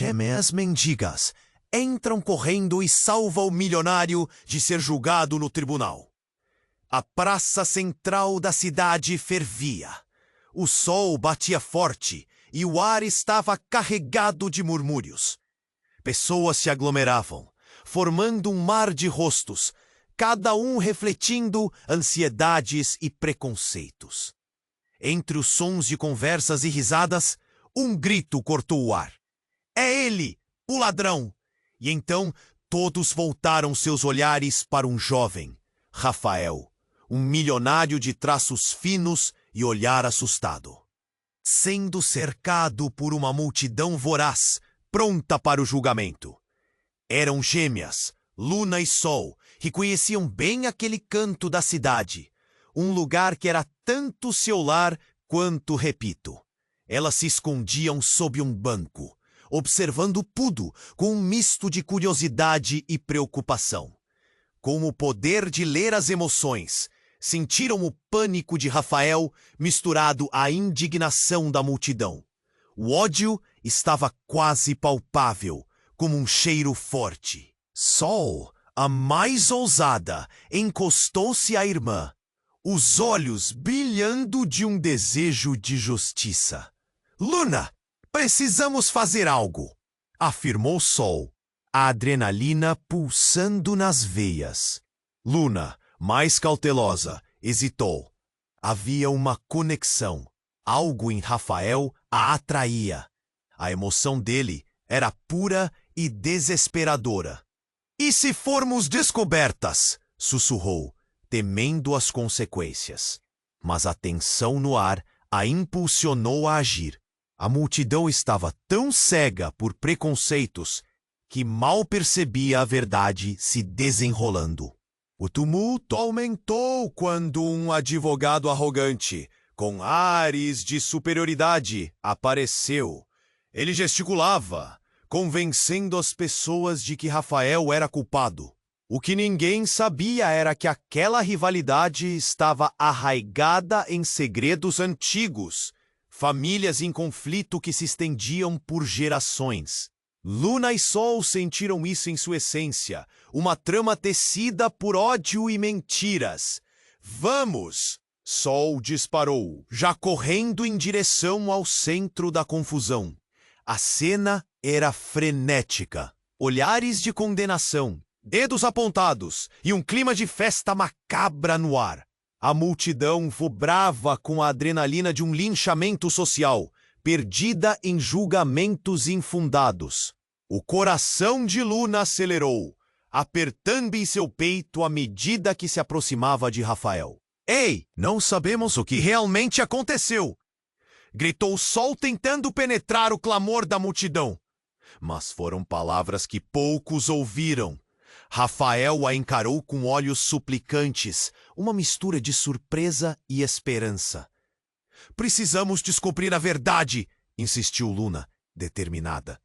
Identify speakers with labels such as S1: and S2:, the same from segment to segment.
S1: gêmeas mendigas entram correndo e salvam o milionário de ser julgado no tribunal. A praça central da cidade fervia. O sol batia forte e o ar estava carregado de murmúrios. Pessoas se aglomeravam, formando um mar de rostos, cada um refletindo ansiedades e preconceitos. Entre os sons de conversas e risadas, um grito cortou o ar. É ele, o ladrão! E então todos voltaram seus olhares para um jovem, Rafael, um milionário de traços finos e olhar assustado. Sendo cercado por uma multidão voraz, pronta para o julgamento. Eram gêmeas, Luna e Sol, que conheciam bem aquele canto da cidade, um lugar que era tanto seu lar quanto repito. Elas se escondiam sob um banco, observando tudo com um misto de curiosidade e preocupação. Com o poder de ler as emoções, sentiram o pânico de Rafael misturado à indignação da multidão. O ódio estava quase palpável, como um cheiro forte. Sol, a mais ousada, encostou-se à irmã, os olhos brilhando de um desejo de justiça. Luna, precisamos fazer algo, afirmou Sol, a adrenalina pulsando nas veias. Luna, mais cautelosa, hesitou. Havia uma conexão. Algo em Rafael a atraía. A emoção dele era pura e desesperadora. E se formos descobertas? Sussurrou, temendo as consequências. Mas a tensão no ar a impulsionou a agir. A multidão estava tão cega por preconceitos que mal percebia a verdade se desenrolando. O tumulto aumentou quando um advogado arrogante, com ares de superioridade, apareceu. Ele gesticulava, convencendo as pessoas de que Rafael era culpado. O que ninguém sabia era que aquela rivalidade estava arraigada em segredos antigos, famílias em conflito que se estendiam por gerações. Luna e Sol sentiram isso em sua essência, uma trama tecida por ódio e mentiras. Vamos! Sol disparou, já correndo em direção ao centro da confusão. A cena era frenética. Olhares de condenação, dedos apontados e um clima de festa macabra no ar. A multidão vibrava com a adrenalina de um linchamento social, perdida em julgamentos infundados. O coração de Luna acelerou, apertando em seu peito à medida que se aproximava de Rafael. Ei, não sabemos o que realmente aconteceu! Gritou Sol tentando penetrar o clamor da multidão. Mas foram palavras que poucos ouviram. Rafael a encarou com olhos suplicantes, uma mistura de surpresa e esperança. Precisamos descobrir a verdade, insistiu Luna, determinada.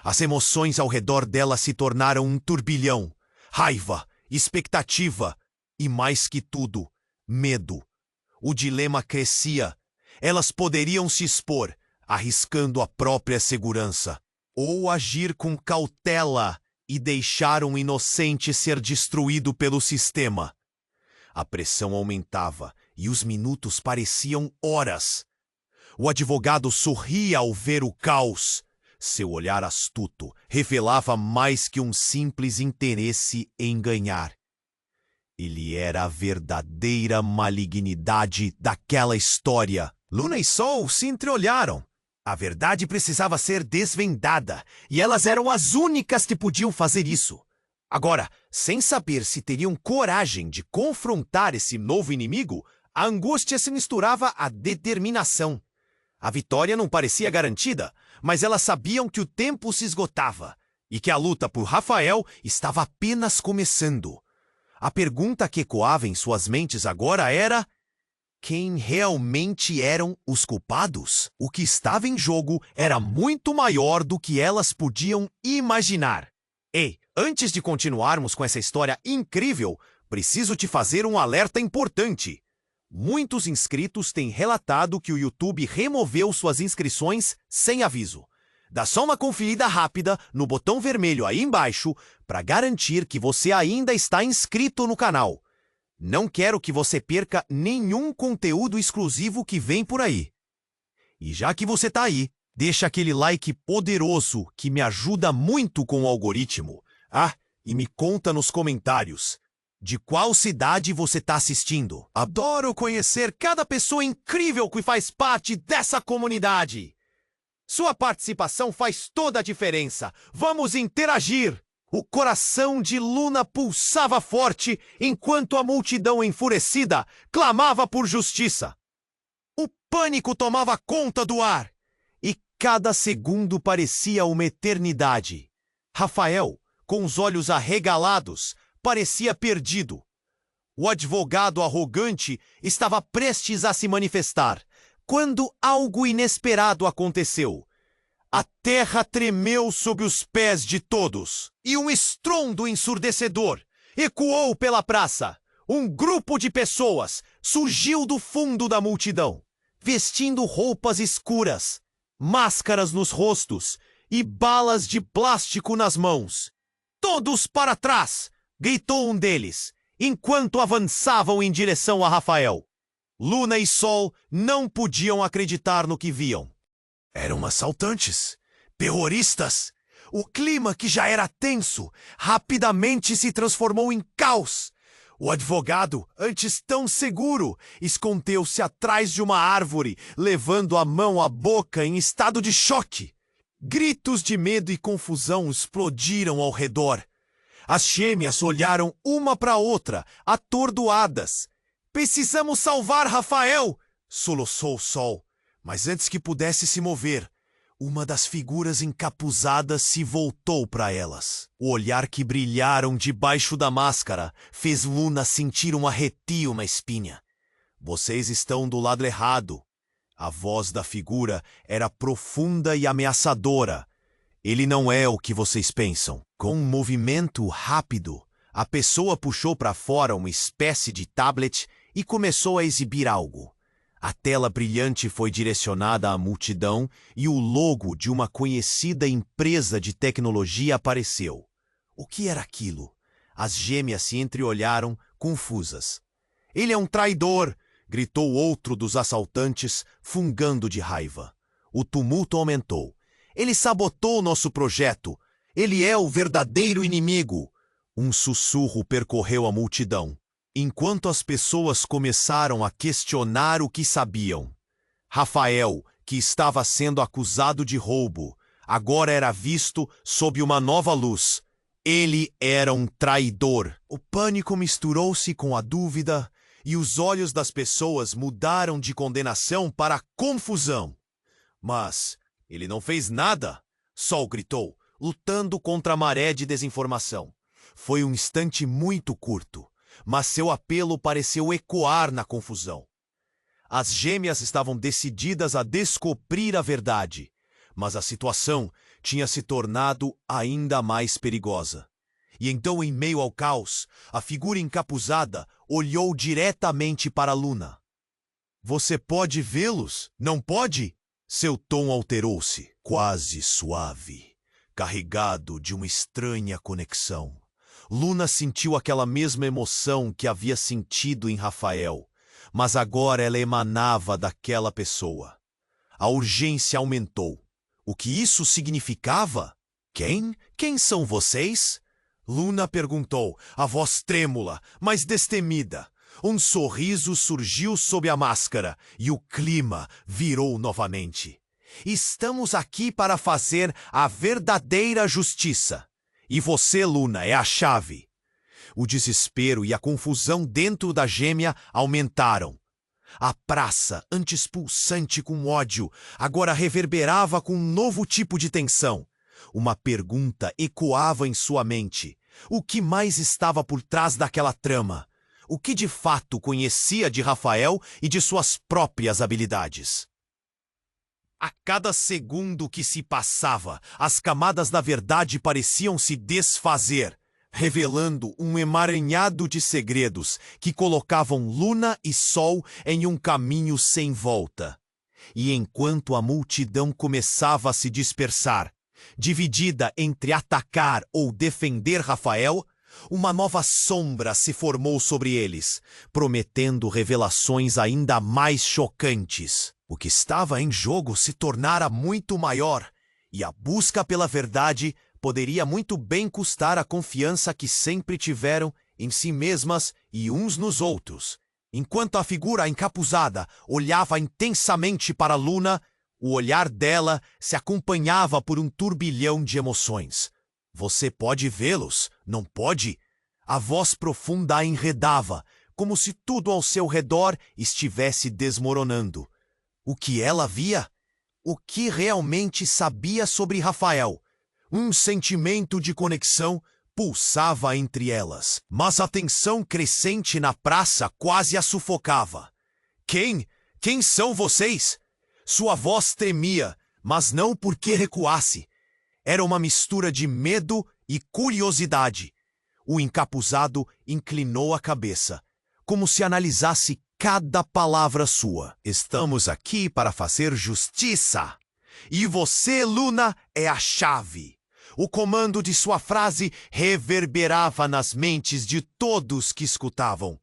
S1: As emoções ao redor dela se tornaram um turbilhão. Raiva, expectativa e, mais que tudo, medo. O dilema crescia. Elas poderiam se expor, arriscando a própria segurança, ou agir com cautela e deixar um inocente ser destruído pelo sistema. A pressão aumentava e os minutos pareciam horas. O advogado sorria ao ver o caos. Seu olhar astuto revelava mais que um simples interesse em ganhar. Ele era a verdadeira malignidade daquela história. Luna e Sol se entreolharam. A verdade precisava ser desvendada, e elas eram as únicas que podiam fazer isso. Agora, sem saber se teriam coragem de confrontar esse novo inimigo, a angústia se misturava à determinação. A vitória não parecia garantida, mas elas sabiam que o tempo se esgotava e que a luta por Rafael estava apenas começando. A pergunta que ecoava em suas mentes agora era: quem realmente eram os culpados? O que estava em jogo era muito maior do que elas podiam imaginar. Ei, antes de continuarmos com essa história incrível, preciso te fazer um alerta importante. Muitos inscritos têm relatado que o YouTube removeu suas inscrições sem aviso. Dá só uma conferida rápida no botão vermelho aí embaixo para garantir que você ainda está inscrito no canal. Não quero que você perca nenhum conteúdo exclusivo que vem por aí. E já que você tá aí, deixa aquele like poderoso que me ajuda muito com o algoritmo. Ah, e me conta nos comentários de qual cidade você tá assistindo. Adoro conhecer cada pessoa incrível que faz parte dessa comunidade. Sua participação faz toda a diferença. Vamos interagir! O coração de Luna pulsava forte enquanto a multidão enfurecida clamava por justiça. O pânico tomava conta do ar e cada segundo parecia uma eternidade. Rafael, com os olhos arregalados, parecia perdido. O advogado arrogante estava prestes a se manifestar, quando algo inesperado aconteceu. A terra tremeu sob os pés de todos, e um estrondo ensurdecedor ecoou pela praça. Um grupo de pessoas surgiu do fundo da multidão, vestindo roupas escuras, máscaras nos rostos e balas de plástico nas mãos. "Todos para trás!" gritou um deles, enquanto avançavam em direção a Rafael. Luna e Sol não podiam acreditar no que viam. Eram assaltantes, terroristas. O clima, que já era tenso, rapidamente se transformou em caos. O advogado, antes tão seguro, escondeu-se atrás de uma árvore, levando a mão à boca em estado de choque. Gritos de medo e confusão explodiram ao redor. As gêmeas olharam uma para outra, atordoadas. "Precisamos salvar Rafael!" soluçou Sol. Mas antes que pudesse se mover, uma das figuras encapuzadas se voltou para elas. O olhar que brilharam debaixo da máscara fez Luna sentir um arrepio na espinha. "Vocês estão do lado errado." A voz da figura era profunda e ameaçadora. "Ele não é o que vocês pensam." Com um movimento rápido, a pessoa puxou para fora uma espécie de tablet e começou a exibir algo. A tela brilhante foi direcionada à multidão e o logo de uma conhecida empresa de tecnologia apareceu. O que era aquilo? As gêmeas se entreolharam, confusas. "Ele é um traidor!" gritou outro dos assaltantes, fungando de raiva. O tumulto aumentou. "Ele sabotou nosso projeto! Ele é o verdadeiro inimigo!" Um sussurro percorreu a multidão, enquanto as pessoas começaram a questionar o que sabiam. Rafael, que estava sendo acusado de roubo, agora era visto sob uma nova luz. Ele era um traidor. O pânico misturou-se com a dúvida e os olhos das pessoas mudaram de condenação para confusão. "Mas ele não fez nada!" Sol gritou, lutando contra a maré de desinformação. Foi um instante muito curto, mas seu apelo pareceu ecoar na confusão. As gêmeas estavam decididas a descobrir a verdade, mas a situação tinha se tornado ainda mais perigosa. E então, em meio ao caos, a figura encapuzada olhou diretamente para Luna. "Você pode vê-los, não pode?" Seu tom alterou-se, quase suave, carregado de uma estranha conexão. Luna sentiu aquela mesma emoção que havia sentido em Rafael, mas agora ela emanava daquela pessoa. A urgência aumentou. O que isso significava? Quem são vocês?" Luna perguntou, a voz trêmula, mas destemida. Um sorriso surgiu sob a máscara e o clima virou novamente. "Estamos aqui para fazer a verdadeira justiça. E você, Luna, é a chave." O desespero e a confusão dentro da gêmea aumentaram. A praça, antes pulsante com ódio, agora reverberava com um novo tipo de tensão. Uma pergunta ecoava em sua mente. O que mais estava por trás daquela trama? O que de fato conhecia de Rafael e de suas próprias habilidades? A cada segundo que se passava, as camadas da verdade pareciam se desfazer, revelando um emaranhado de segredos que colocavam Luna e Sol em um caminho sem volta. E enquanto a multidão começava a se dispersar, dividida entre atacar ou defender Rafael, uma nova sombra se formou sobre eles, prometendo revelações ainda mais chocantes. O que estava em jogo se tornara muito maior, e a busca pela verdade poderia muito bem custar a confiança que sempre tiveram em si mesmas e uns nos outros. Enquanto a figura encapuzada olhava intensamente para Luna, o olhar dela se acompanhava por um turbilhão de emoções. Você pode vê-los, não pode? A voz profunda a enredava, como se tudo ao seu redor estivesse desmoronando. O que ela via? O que realmente sabia sobre Rafael? Um sentimento de conexão pulsava entre elas, mas a tensão crescente na praça quase a sufocava. Quem? Quem são vocês? Sua voz tremia, mas não porque recuasse. Era uma mistura de medo e curiosidade. O encapuzado inclinou a cabeça, como se analisasse cada palavra sua. Estamos aqui para fazer justiça. E você, Luna, é a chave. O comando de sua frase reverberava nas mentes de todos que escutavam.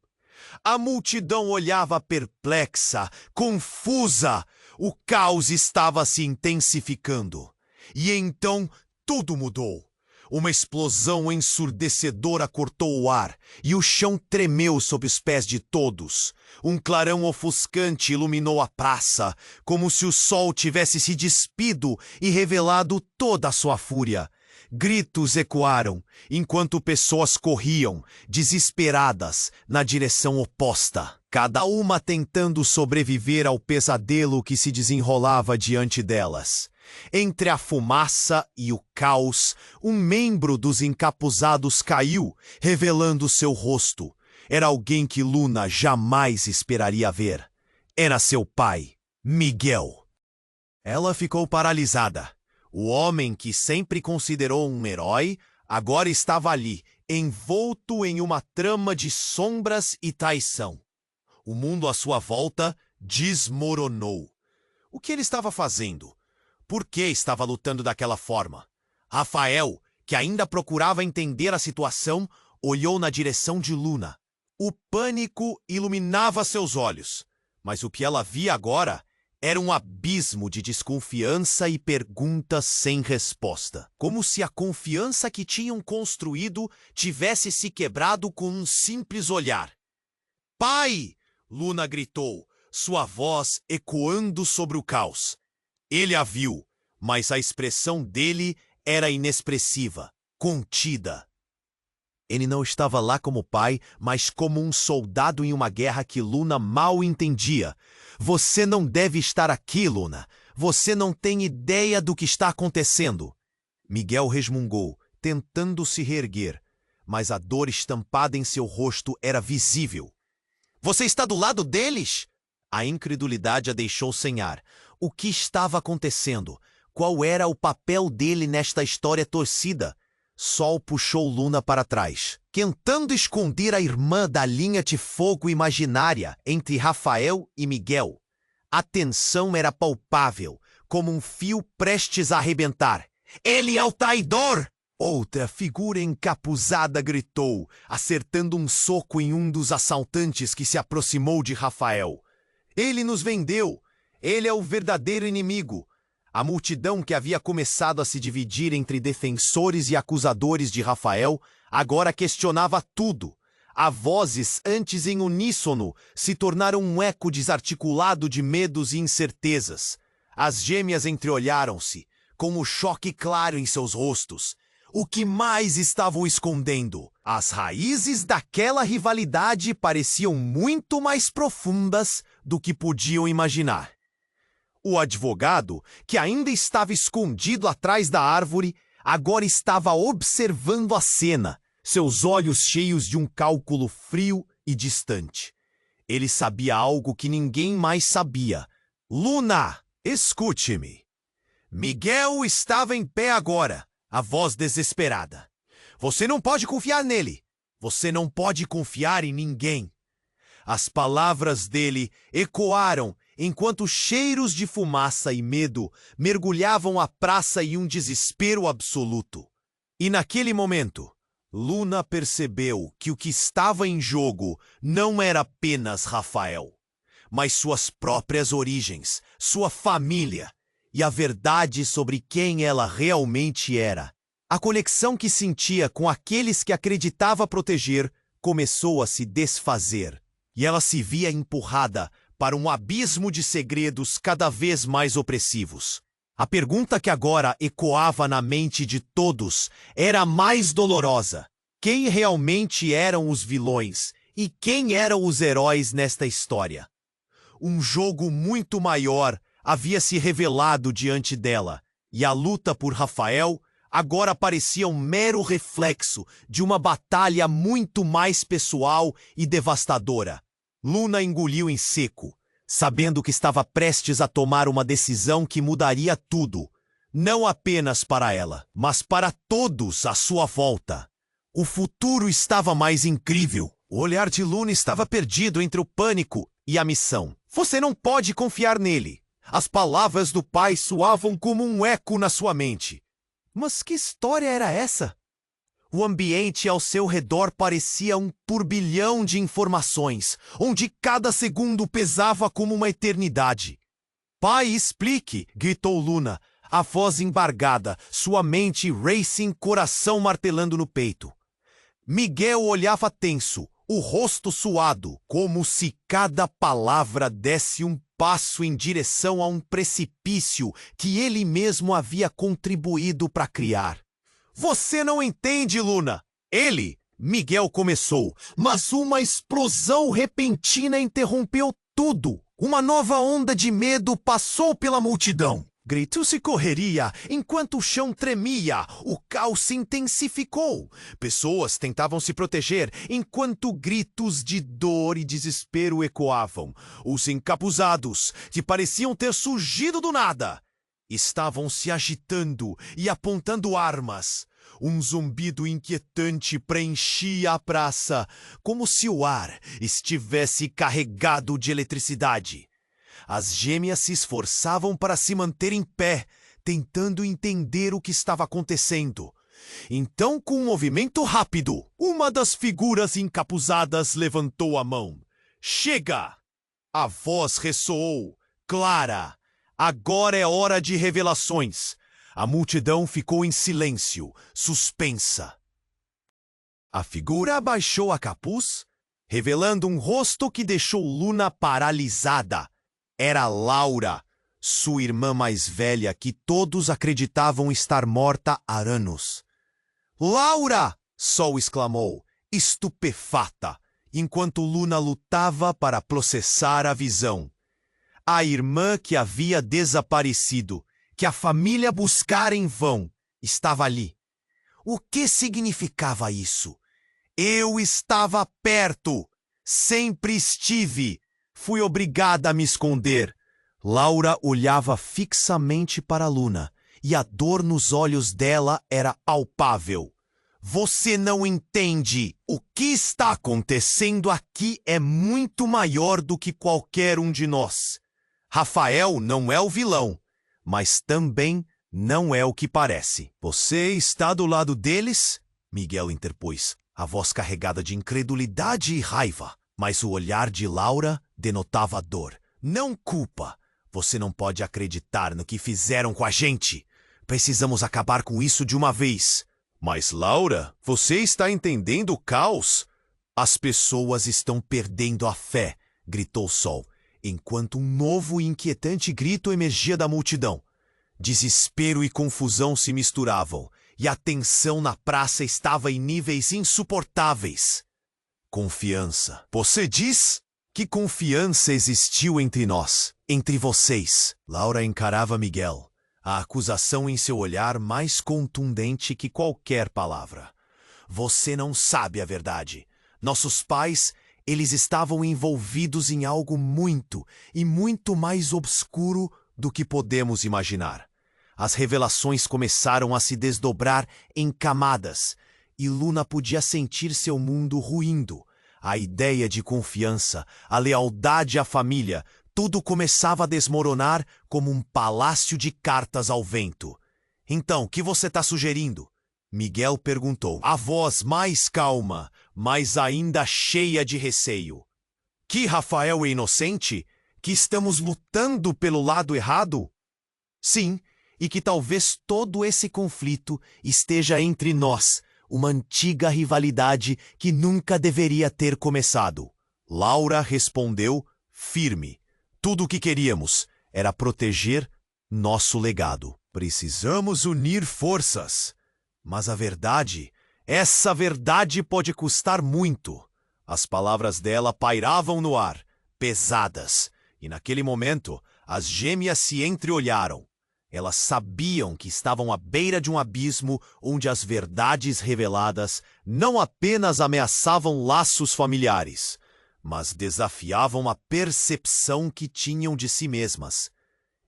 S1: A multidão olhava perplexa, confusa. O caos estava se intensificando. E então tudo mudou. Uma explosão ensurdecedora cortou o ar, e o chão tremeu sob os pés de todos. Um clarão ofuscante iluminou a praça, como se o sol tivesse se despido e revelado toda a sua fúria. Gritos ecoaram, enquanto pessoas corriam, desesperadas, na direção oposta, cada uma tentando sobreviver ao pesadelo que se desenrolava diante delas. Entre a fumaça e o caos, um membro dos encapuzados caiu, revelando seu rosto. Era alguém que Luna jamais esperaria ver. Era seu pai, Miguel. Ela ficou paralisada. O homem que sempre considerou um herói, agora estava ali, envolto em uma trama de sombras e traição. O mundo à sua volta desmoronou. O que ele estava fazendo? Por que estava lutando daquela forma? Rafael, que ainda procurava entender a situação, olhou na direção de Luna. O pânico iluminava seus olhos, mas o que ela via agora era um abismo de desconfiança e perguntas sem resposta. Como se a confiança que tinham construído tivesse se quebrado com um simples olhar. "Pai!" Luna gritou, sua voz ecoando sobre o caos. Ele a viu, mas a expressão dele era inexpressiva, contida. Ele não estava lá como pai, mas como um soldado em uma guerra que Luna mal entendia. "Você não deve estar aqui, Luna. Você não tem ideia do que está acontecendo." Miguel resmungou, tentando se reerguer, mas a dor estampada em seu rosto era visível. "Você está do lado deles?" A incredulidade a deixou sem ar. O que estava acontecendo? Qual era o papel dele nesta história torcida? Sol puxou Luna para trás, tentando esconder a irmã da linha de fogo imaginária entre Rafael e Miguel. A tensão era palpável, como um fio prestes a arrebentar. "Ele é o traidor!" Outra figura encapuzada gritou, acertando um soco em um dos assaltantes que se aproximou de Rafael. "Ele nos vendeu! Ele é o verdadeiro inimigo!" A multidão que havia começado a se dividir entre defensores e acusadores de Rafael agora questionava tudo. As vozes, antes em uníssono, se tornaram um eco desarticulado de medos e incertezas. As gêmeas entreolharam-se, com o choque claro em seus rostos. O que mais estavam escondendo? As raízes daquela rivalidade pareciam muito mais profundas do que podiam imaginar. O advogado, que ainda estava escondido atrás da árvore, agora estava observando a cena, seus olhos cheios de um cálculo frio e distante. Ele sabia algo que ninguém mais sabia. "Luna, escute-me." Miguel estava em pé agora, a voz desesperada. "Você não pode confiar nele. Você não pode confiar em ninguém." As palavras dele ecoaram enquanto cheiros de fumaça e medo mergulhavam a praça em um desespero absoluto. E naquele momento, Luna percebeu que o que estava em jogo não era apenas Rafael, mas suas próprias origens, sua família e a verdade sobre quem ela realmente era. A conexão que sentia com aqueles que acreditava proteger começou a se desfazer, e ela se via empurrada para um abismo de segredos cada vez mais opressivos. A pergunta que agora ecoava na mente de todos era a mais dolorosa: quem realmente eram os vilões e quem eram os heróis nesta história? Um jogo muito maior havia se revelado diante dela, e a luta por Rafael agora parecia um mero reflexo de uma batalha muito mais pessoal e devastadora. Luna engoliu em seco, sabendo que estava prestes a tomar uma decisão que mudaria tudo, não apenas para ela, mas para todos à sua volta. O futuro estava mais incrível. O olhar de Luna estava perdido entre o pânico e a missão. Você não pode confiar nele. As palavras do pai soavam como um eco na sua mente. Mas que história era essa? O ambiente ao seu redor parecia um turbilhão de informações, onde cada segundo pesava como uma eternidade. Pai, explique! Gritou Luna, a voz embargada, sua mente racing, coração martelando no peito. Miguel olhava tenso, o rosto suado, como se cada palavra desse um passo em direção a um precipício que ele mesmo havia contribuído para criar. Você não entende, Luna! Miguel começou, mas uma explosão repentina interrompeu tudo. Uma nova onda de medo passou pela multidão. Gritos e correria, enquanto o chão tremia, o caos se intensificou. Pessoas tentavam se proteger, enquanto gritos de dor e desespero ecoavam. Os encapuzados, que pareciam ter surgido do nada, estavam se agitando e apontando armas. Um zumbido inquietante preenchia a praça, como se o ar estivesse carregado de eletricidade. As gêmeas se esforçavam para se manter em pé, tentando entender o que estava acontecendo. Então, com um movimento rápido, uma das figuras encapuzadas levantou a mão. Chega! A voz ressoou, clara. Agora é hora de revelações. A multidão ficou em silêncio, suspensa. A figura abaixou a capuz, revelando um rosto que deixou Luna paralisada. Era Laura, sua irmã mais velha, que todos acreditavam estar morta há anos. Laura! Sol exclamou, estupefata, enquanto Luna lutava para processar a visão. A irmã que havia desaparecido, que a família buscara em vão, estava ali. O que significava isso? Eu estava perto. Sempre estive. Fui obrigada a me esconder. Laura olhava fixamente para Luna, e a dor nos olhos dela era palpável. Você não entende. O que está acontecendo aqui é muito maior do que qualquer um de nós. Rafael não é o vilão, mas também não é o que parece. Você está do lado deles? Miguel interpôs, a voz carregada de incredulidade e raiva. Mas o olhar de Laura denotava dor, não culpa. Você não pode acreditar no que fizeram com a gente. Precisamos acabar com isso de uma vez. Mas, Laura, você está entendendo o caos? As pessoas estão perdendo a fé, gritou Sol, enquanto um novo e inquietante grito emergia da multidão. Desespero e confusão se misturavam, e a tensão na praça estava em níveis insuportáveis. Confiança. Você diz? Que confiança existiu entre nós, entre vocês? Laura encarava Miguel, a acusação em seu olhar mais contundente que qualquer palavra. Você não sabe a verdade. Nossos pais, eles estavam envolvidos em algo muito e muito mais obscuro do que podemos imaginar. As revelações começaram a se desdobrar em camadas, e Luna podia sentir seu mundo ruindo. A ideia de confiança, a lealdade à família, tudo começava a desmoronar como um palácio de cartas ao vento. Então, o que você está sugerindo? Miguel perguntou, a voz mais calma, mas ainda cheia de receio. Que Rafael é inocente? Que estamos lutando pelo lado errado? Sim, e que talvez todo esse conflito esteja entre nós, uma antiga rivalidade que nunca deveria ter começado. Laura respondeu firme. Tudo o que queríamos era proteger nosso legado. Precisamos unir forças. Mas a verdade, essa verdade pode custar muito. As palavras dela pairavam no ar, pesadas, e naquele momento as gêmeas se entreolharam. Elas sabiam que estavam à beira de um abismo onde as verdades reveladas não apenas ameaçavam laços familiares, mas desafiavam a percepção que tinham de si mesmas.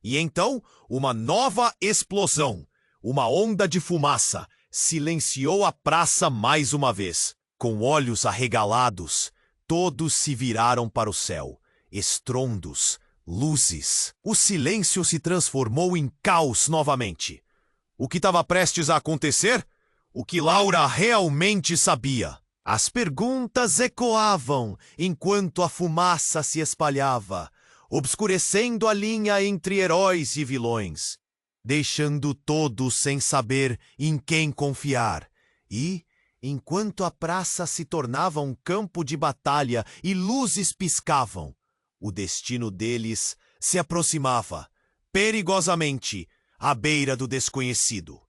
S1: E então, uma nova explosão, uma onda de fumaça, silenciou a praça mais uma vez. Com olhos arregalados, todos se viraram para o céu. Estrondos, luzes. O silêncio se transformou em caos novamente. O que estava prestes a acontecer? O que Laura realmente sabia. As perguntas ecoavam enquanto a fumaça se espalhava, obscurecendo a linha entre heróis e vilões, deixando todos sem saber em quem confiar. E, enquanto a praça se tornava um campo de batalha e luzes piscavam, o destino deles se aproximava, perigosamente, à beira do desconhecido.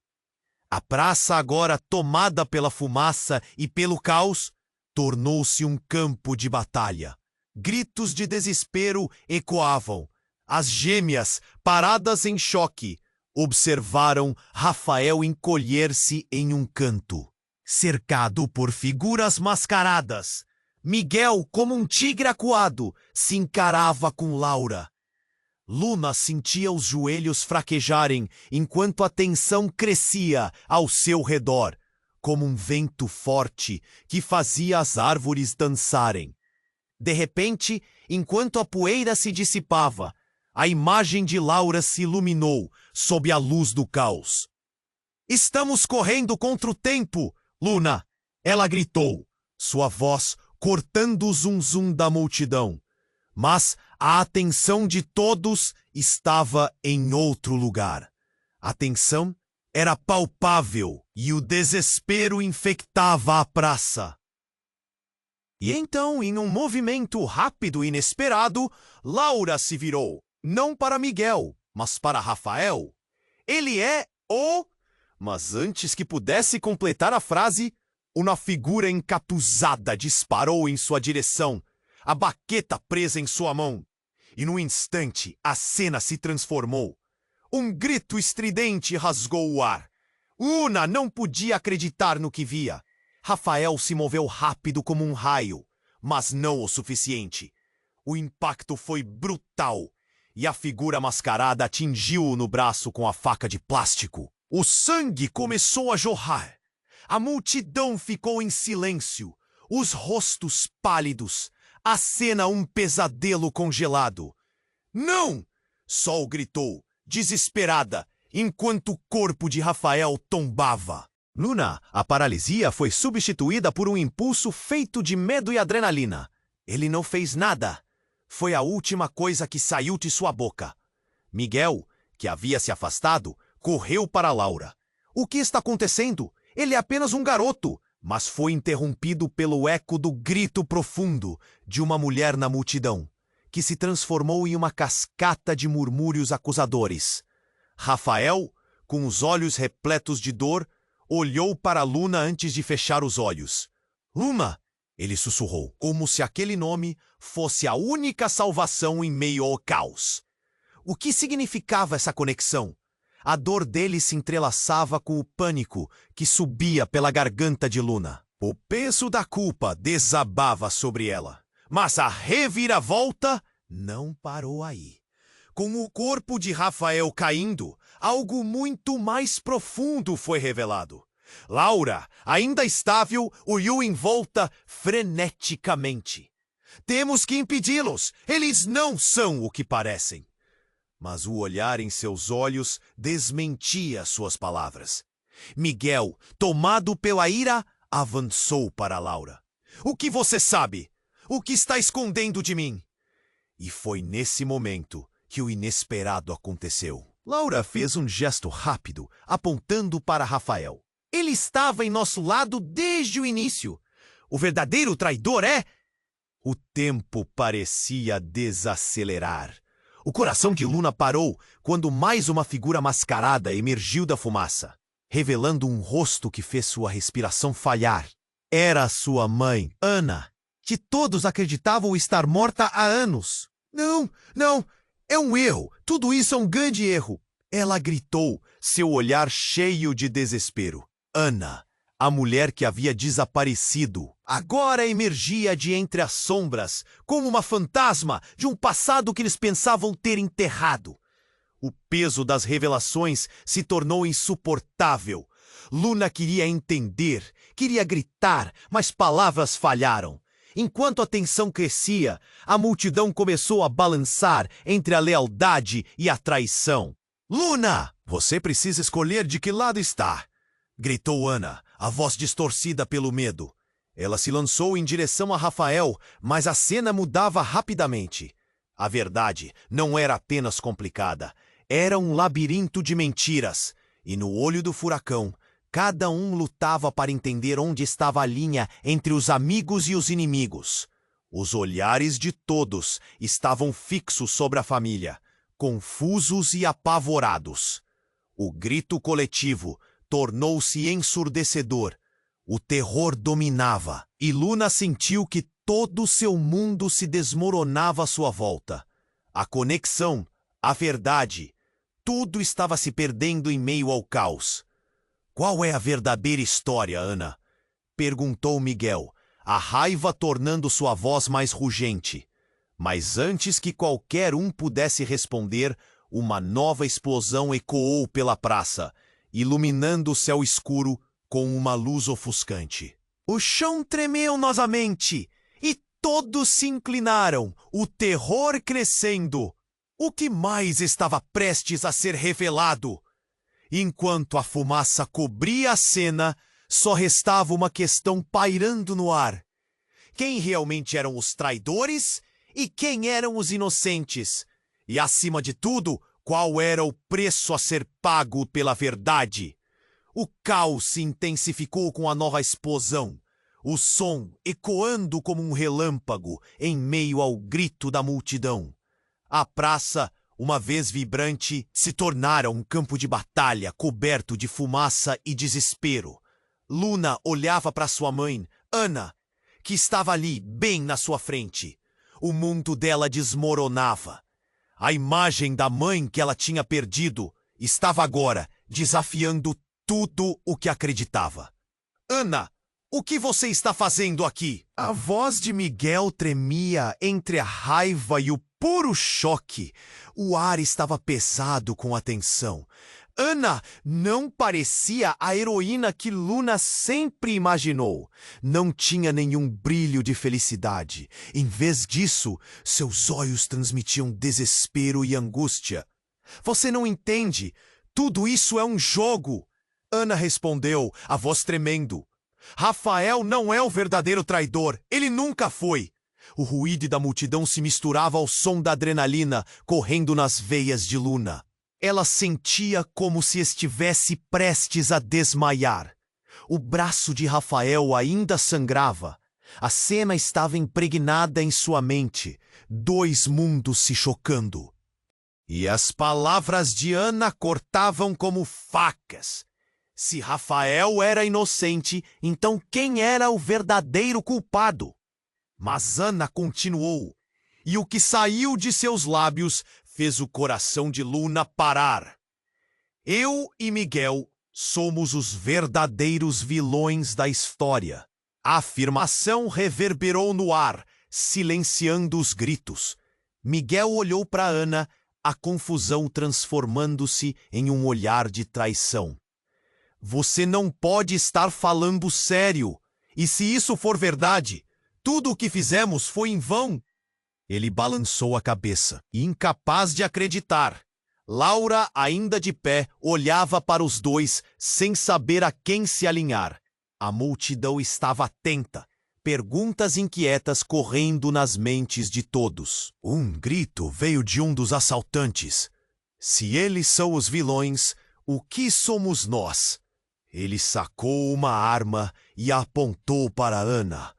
S1: A praça, agora tomada pela fumaça e pelo caos, tornou-se um campo de batalha. Gritos de desespero ecoavam. As gêmeas, paradas em choque, observaram Rafael encolher-se em um canto. Cercado por figuras mascaradas, Miguel, como um tigre acuado, se encarava com Laura. Luna sentia os joelhos fraquejarem enquanto a tensão crescia ao seu redor, como um vento forte que fazia as árvores dançarem. De repente, enquanto a poeira se dissipava, a imagem de Laura se iluminou sob a luz do caos. Estamos correndo contra o tempo, Luna! Ela gritou, sua voz cortando o zum-zum da multidão. Mas a atenção de todos estava em outro lugar. A tensão era palpável e o desespero infectava a praça. E então, em um movimento rápido e inesperado, Laura se virou, não para Miguel, mas para Rafael. Ele é o... Mas antes que pudesse completar a frase, uma figura encapuzada disparou em sua direção, a baqueta presa em sua mão. E num instante, a cena se transformou. Um grito estridente rasgou o ar. Luna não podia acreditar no que via. Rafael se moveu rápido como um raio, mas não o suficiente. O impacto foi brutal, e a figura mascarada atingiu-o no braço com a faca de plástico. O sangue começou a jorrar. A multidão ficou em silêncio, os rostos pálidos, a cena um pesadelo congelado. Não! Sol gritou, desesperada, enquanto o corpo de Rafael tombava. Luna, a paralisia foi substituída por um impulso feito de medo e adrenalina. Ele não fez nada. Foi a última coisa que saiu de sua boca. Miguel, que havia se afastado, correu para Laura. O que está acontecendo? Ele é apenas um garoto. Mas foi interrompido pelo eco do grito profundo de uma mulher na multidão, que se transformou em uma cascata de murmúrios acusadores. Rafael, com os olhos repletos de dor, olhou para Luna antes de fechar os olhos. Luna! Ele sussurrou, como se aquele nome fosse a única salvação em meio ao caos. O que significava essa conexão? A dor dele se entrelaçava com o pânico que subia pela garganta de Luna. O peso da culpa desabava sobre ela. Mas a reviravolta não parou aí. Com o corpo de Rafael caindo, algo muito mais profundo foi revelado. Laura, ainda estável, olhou em volta freneticamente. Temos que impedi-los. Eles não são o que parecem. Mas o olhar em seus olhos desmentia suas palavras. Miguel, tomado pela ira, avançou para Laura. O que você sabe? O que está escondendo de mim? E foi nesse momento que o inesperado aconteceu. Laura fez um gesto rápido, apontando para Rafael. Ele estava em nosso lado desde o início. O verdadeiro traidor é... O tempo parecia desacelerar. O coração de Luna parou quando mais uma figura mascarada emergiu da fumaça, revelando um rosto que fez sua respiração falhar. Era sua mãe, Ana, que todos acreditavam estar morta há anos. Não, é um erro. Tudo isso é um grande erro. Ela gritou, seu olhar cheio de desespero. Ana, a mulher que havia desaparecido, agora emergia de entre as sombras, como uma fantasma de um passado que eles pensavam ter enterrado. O peso das revelações se tornou insuportável. Luna queria entender, queria gritar, mas palavras falharam. Enquanto a tensão crescia, a multidão começou a balançar entre a lealdade e a traição. Luna, você precisa escolher de que lado está, gritou Ana, a voz distorcida pelo medo. Ela se lançou em direção a Rafael, mas a cena mudava rapidamente. A verdade não era apenas complicada, era um labirinto de mentiras. E no olho do furacão, cada um lutava para entender onde estava a linha entre os amigos e os inimigos. Os olhares de todos estavam fixos sobre a família, confusos e apavorados. O grito coletivo tornou-se ensurdecedor. O terror dominava, e Luna sentiu que todo seu mundo se desmoronava à sua volta. A conexão, a verdade, tudo estava se perdendo em meio ao caos. Qual é a verdadeira história, Ana? Perguntou Miguel, a raiva tornando sua voz mais rugente. Mas antes que qualquer um pudesse responder, uma nova explosão ecoou pela praça, iluminando o céu escuro com uma luz ofuscante. O chão tremeu novamente e todos se inclinaram, o terror crescendo. O que mais estava prestes a ser revelado? Enquanto a fumaça cobria a cena, só restava uma questão pairando no ar. Quem realmente eram os traidores e quem eram os inocentes? E, acima de tudo, qual era o preço a ser pago pela verdade? O caos se intensificou com a nova explosão, o som ecoando como um relâmpago em meio ao grito da multidão. A praça, uma vez vibrante, se tornara um campo de batalha coberto de fumaça e desespero. Luna olhava para sua mãe, Ana, que estava ali, bem na sua frente. O mundo dela desmoronava. A imagem da mãe que ela tinha perdido estava agora desafiando tudo o que acreditava. Ana, o que você está fazendo aqui? A voz de Miguel tremia entre a raiva e o puro choque. O ar estava pesado com a tensão. Ana não parecia a heroína que Luna sempre imaginou. Não tinha nenhum brilho de felicidade. Em vez disso, seus olhos transmitiam desespero e angústia. Você não entende. Tudo isso é um jogo. Ana respondeu, a voz tremendo. Rafael não é o verdadeiro traidor. Ele nunca foi. O ruído da multidão se misturava ao som da adrenalina correndo nas veias de Luna. Ela sentia como se estivesse prestes a desmaiar. O braço de Rafael ainda sangrava. A cena estava impregnada em sua mente, dois mundos se chocando. E as palavras de Ana cortavam como facas. Se Rafael era inocente, então quem era o verdadeiro culpado? Mas Ana continuou, e o que saiu de seus lábios fez o coração de Luna parar. Eu e Miguel somos os verdadeiros vilões da história. A afirmação reverberou no ar, silenciando os gritos. Miguel olhou para Ana, a confusão transformando-se em um olhar de traição. Você não pode estar falando sério. E se isso for verdade, Tudo o que fizemos foi em vão. Ele balançou a cabeça, incapaz de acreditar. Laura, ainda de pé, olhava para os dois, sem saber a quem se alinhar. A multidão estava atenta, perguntas inquietas correndo nas mentes de todos. Um grito veio de um dos assaltantes. Se eles são os vilões, o que somos nós? Ele sacou uma arma e a apontou para Ana.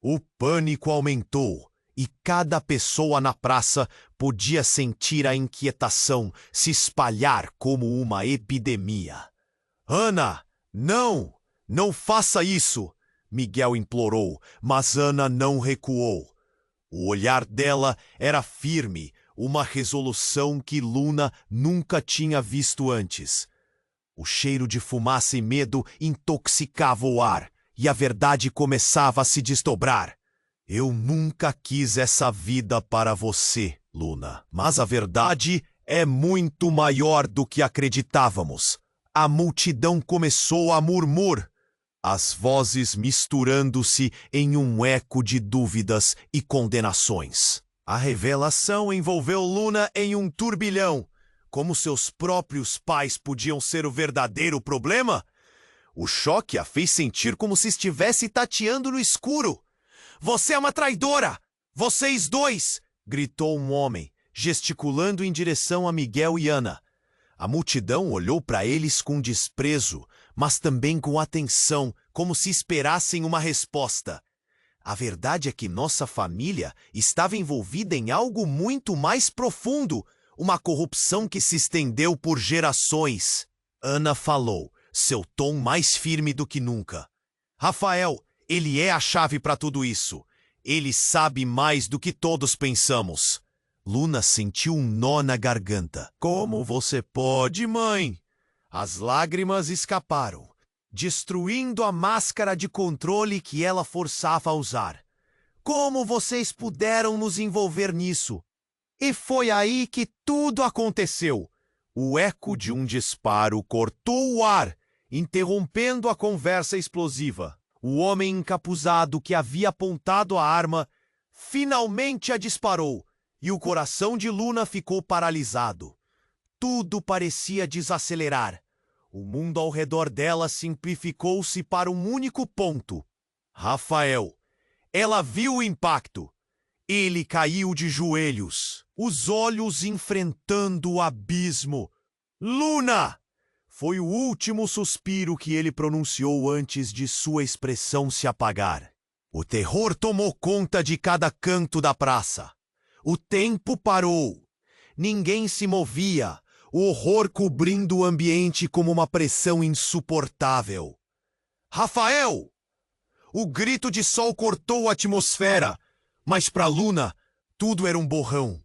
S1: O pânico aumentou. E cada pessoa na praça podia sentir a inquietação se espalhar como uma epidemia. Ana, não! Não faça isso! Miguel implorou, mas Ana não recuou. O olhar dela era firme, uma resolução que Luna nunca tinha visto antes. O cheiro de fumaça e medo intoxicava o ar, e a verdade começava a se desdobrar. Eu nunca quis essa vida para você, Luna. Mas a verdade é muito maior do que acreditávamos. A multidão começou a murmurar, as vozes misturando-se em um eco de dúvidas e condenações. A revelação envolveu Luna em um turbilhão. Como seus próprios pais podiam ser o verdadeiro problema? O choque a fez sentir como se estivesse tateando no escuro. Você é uma traidora! Vocês dois! Gritou um homem, gesticulando em direção a Miguel e Ana. A multidão olhou para eles com desprezo, mas também com atenção, como se esperassem uma resposta. A verdade é que nossa família estava envolvida em algo muito mais profundo, uma corrupção que se estendeu por gerações. Ana falou, seu tom mais firme do que nunca. Rafael, ele é a chave para tudo isso. Ele sabe mais do que todos pensamos. Luna sentiu um nó na garganta. Como você pode, mãe? As lágrimas escaparam, destruindo a máscara de controle que ela forçava a usar. Como vocês puderam nos envolver nisso? E foi aí que tudo aconteceu. O eco de um disparo cortou o ar, interrompendo a conversa explosiva. O homem encapuzado que havia apontado a arma finalmente a disparou e o coração de Luna ficou paralisado. Tudo parecia desacelerar. O mundo ao redor dela simplificou-se para um único ponto. Rafael. Ela viu o impacto. Ele caiu de joelhos, os olhos enfrentando o abismo. Luna! Foi o último suspiro que ele pronunciou antes de sua expressão se apagar. O terror tomou conta de cada canto da praça. O tempo parou. Ninguém se movia, o horror cobrindo o ambiente como uma pressão insuportável. Rafael! O grito de sol cortou a atmosfera, mas para Luna, tudo era um borrão.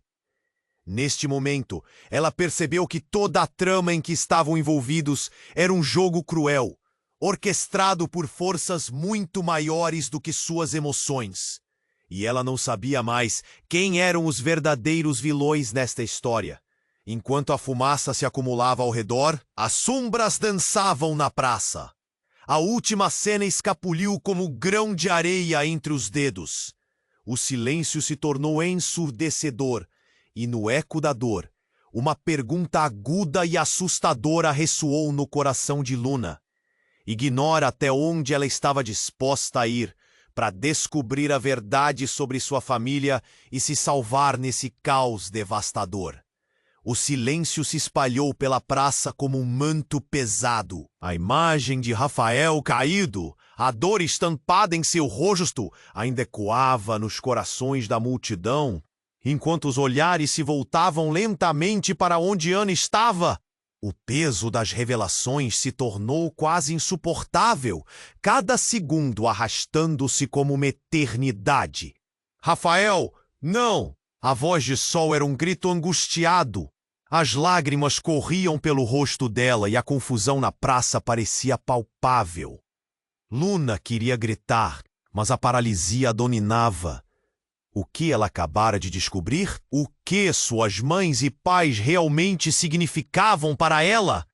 S1: Neste momento, ela percebeu que toda a trama em que estavam envolvidos era um jogo cruel, orquestrado por forças muito maiores do que suas emoções. E ela não sabia mais quem eram os verdadeiros vilões nesta história. Enquanto a fumaça se acumulava ao redor, as sombras dançavam na praça. A última cena escapuliu como grão de areia entre os dedos. O silêncio se tornou ensurdecedor, e no eco da dor, uma pergunta aguda e assustadora ressoou no coração de Luna. Ignora até onde ela estava disposta a ir para descobrir a verdade sobre sua família e se salvar nesse caos devastador. O silêncio se espalhou pela praça como um manto pesado. A imagem de Rafael caído, a dor estampada em seu rosto, ainda ecoava nos corações da multidão, enquanto os olhares se voltavam lentamente para onde Ana estava. O peso das revelações se tornou quase insuportável, cada segundo arrastando-se como uma eternidade. Rafael, não! A voz de Sol era um grito angustiado. As lágrimas corriam pelo rosto dela e a confusão na praça parecia palpável. Luna queria gritar, mas a paralisia a dominava. O que ela acabara de descobrir? O que suas mães e pais realmente significavam para ela?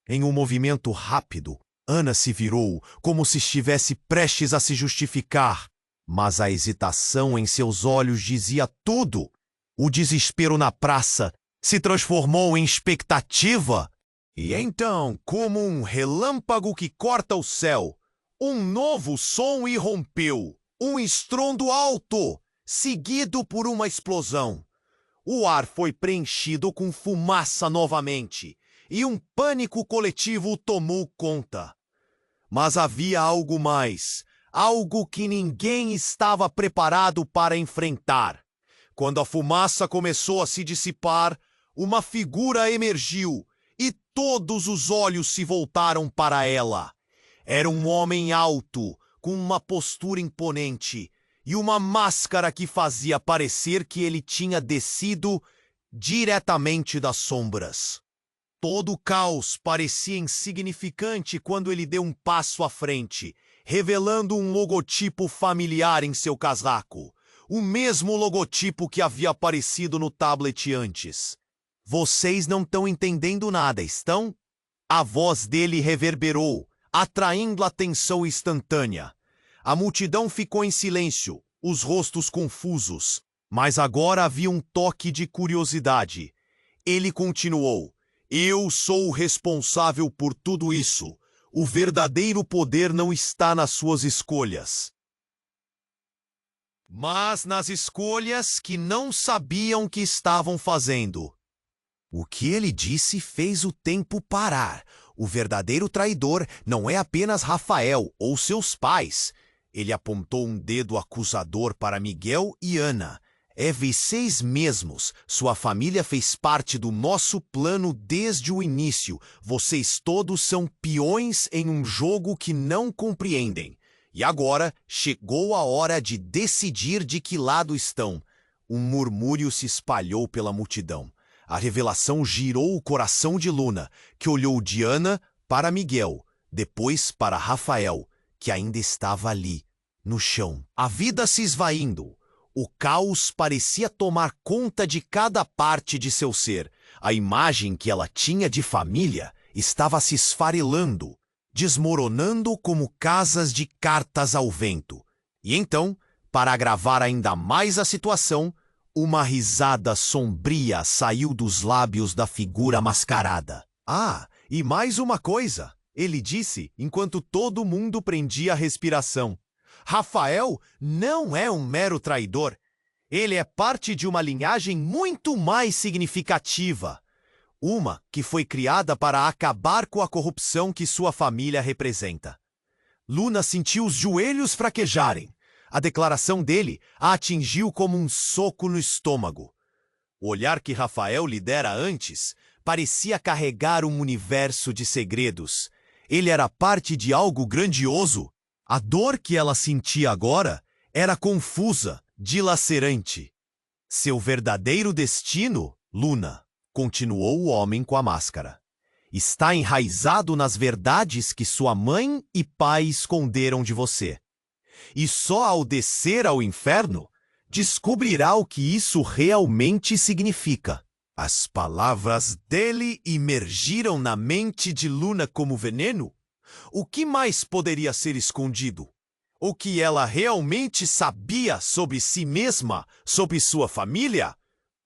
S1: Em um movimento rápido, Ana se virou, como se estivesse prestes a se justificar. Mas a hesitação em seus olhos dizia tudo. O desespero na praça se transformou em expectativa. E então, como um relâmpago que corta o céu, um novo som irrompeu. Um estrondo alto, seguido por uma explosão. O ar foi preenchido com fumaça novamente, e um pânico coletivo tomou conta. Mas havia algo mais, algo que ninguém estava preparado para enfrentar. Quando a fumaça começou a se dissipar, uma figura emergiu, e todos os olhos se voltaram para ela. Era um homem alto, com uma postura imponente e uma máscara que fazia parecer que ele tinha descido diretamente das sombras. Todo o caos parecia insignificante quando ele deu um passo à frente, revelando um logotipo familiar em seu casaco, o mesmo logotipo que havia aparecido no tablet antes. Vocês não estão entendendo nada, estão? A voz dele reverberou, atraindo atenção instantânea. A multidão ficou em silêncio, os rostos confusos, mas agora havia um toque de curiosidade. Ele continuou: "Eu sou o responsável por tudo isso. O verdadeiro poder não está nas suas escolhas, mas nas escolhas que não sabiam que estavam fazendo." O que ele disse fez o tempo parar. O verdadeiro traidor não é apenas Rafael ou seus pais. Ele apontou um dedo acusador para Miguel e Ana. É vocês mesmos. Sua família fez parte do nosso plano desde o início. Vocês todos são peões em um jogo que não compreendem. E agora chegou a hora de decidir de que lado estão. Um murmúrio se espalhou pela multidão. A revelação girou o coração de Luna, que olhou de Ana para Miguel, depois para Rafael, que ainda estava ali, no chão. A vida se esvaindo. O caos parecia tomar conta de cada parte de seu ser. A imagem que ela tinha de família estava se esfarelando, desmoronando como casas de cartas ao vento. E então, para agravar ainda mais a situação, uma risada sombria saiu dos lábios da figura mascarada. "Ah, e mais uma coisa", ele disse enquanto todo mundo prendia a respiração. "Rafael não é um mero traidor. Ele é parte de uma linhagem muito mais significativa. Uma que foi criada para acabar com a corrupção que sua família representa." Luna sentiu os joelhos fraquejarem. A declaração dele a atingiu como um soco no estômago. O olhar que Rafael lhe dera antes parecia carregar um universo de segredos. Ele era parte de algo grandioso. A dor que ela sentia agora era confusa, dilacerante. "Seu verdadeiro destino, Luna", continuou o homem com a máscara, "está enraizado nas verdades que sua mãe e pai esconderam de você. E só ao descer ao inferno, descobrirá o que isso realmente significa." As palavras dele imergiram na mente de Luna como veneno. O que mais poderia ser escondido? O que ela realmente sabia sobre si mesma, sobre sua família?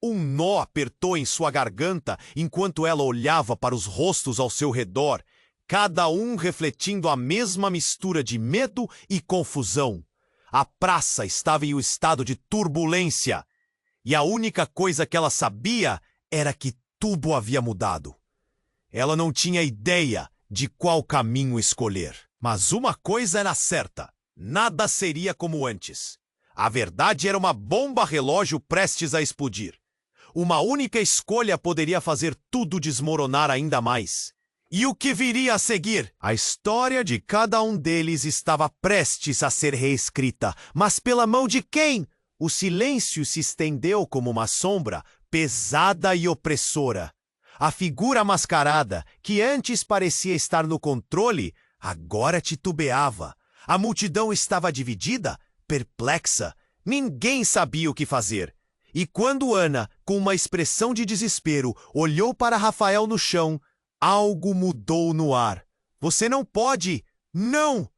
S1: Um nó apertou em sua garganta enquanto ela olhava para os rostos ao seu redor, cada um refletindo a mesma mistura de medo e confusão. A praça estava em um estado de turbulência, e a única coisa que ela sabia era que tudo havia mudado. Ela não tinha ideia de qual caminho escolher. Mas uma coisa era certa: nada seria como antes. A verdade era uma bomba relógio prestes a explodir. Uma única escolha poderia fazer tudo desmoronar ainda mais. E o que viria a seguir? A história de cada um deles estava prestes a ser reescrita. Mas pela mão de quem? O silêncio se estendeu como uma sombra, pesada e opressora. A figura mascarada, que antes parecia estar no controle, agora titubeava. A multidão estava dividida, perplexa. Ninguém sabia o que fazer. E quando Ana, com uma expressão de desespero, olhou para Rafael no chão, algo mudou no ar. "Você não pode! Não!"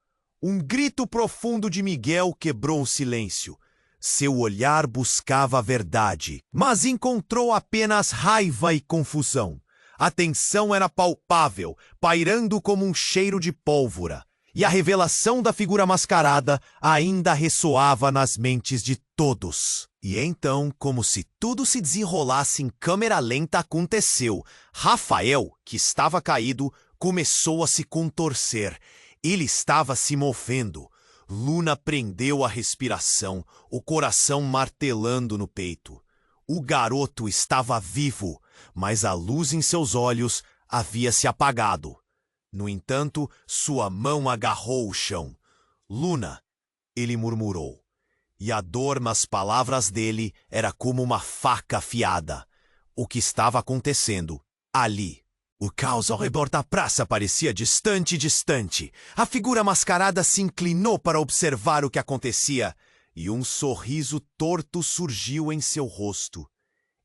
S1: Um grito profundo de Miguel quebrou o silêncio. Seu olhar buscava a verdade, mas encontrou apenas raiva e confusão. A tensão era palpável, pairando como um cheiro de pólvora, e a revelação da figura mascarada ainda ressoava nas mentes de todos. E então, como se tudo se desenrolasse em câmera lenta, aconteceu. Rafael, que estava caído, começou a se contorcer. Ele estava se movendo. Luna prendeu a respiração, o coração martelando no peito. O garoto estava vivo, mas a luz em seus olhos havia se apagado. No entanto, sua mão agarrou o chão. Luna, ele murmurou. E a dor nas palavras dele era como uma faca afiada. O que estava acontecendo ali? O caos ao redor da praça parecia distante. A figura mascarada se inclinou para observar o que acontecia, e um sorriso torto surgiu em seu rosto.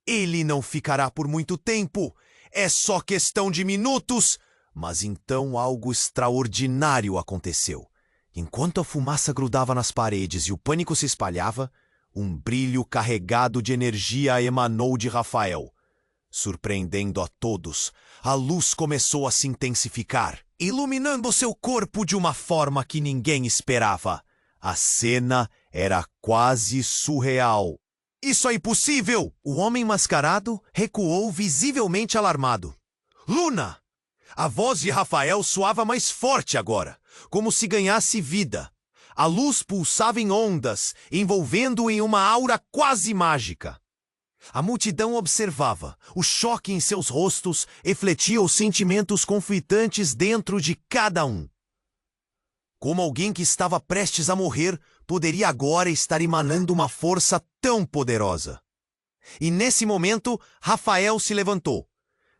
S1: Ele não ficará por muito tempo. É só questão de minutos. Mas então algo extraordinário aconteceu. Enquanto a fumaça grudava nas paredes e o pânico se espalhava, um brilho carregado de energia emanou de Rafael. Surpreendendo a todos, a luz começou a se intensificar, iluminando seu corpo de uma forma que ninguém esperava. A cena era quase surreal. Isso é impossível! O homem mascarado recuou visivelmente alarmado. Luna! A voz de Rafael soava mais forte agora, como se ganhasse vida. A luz pulsava em ondas, envolvendo-o em uma aura quase mágica. A multidão observava. O choque em seus rostos refletia os sentimentos conflitantes dentro de cada um. Como alguém que estava prestes a morrer poderia agora estar emanando uma força tão poderosa? E nesse momento, Rafael se levantou.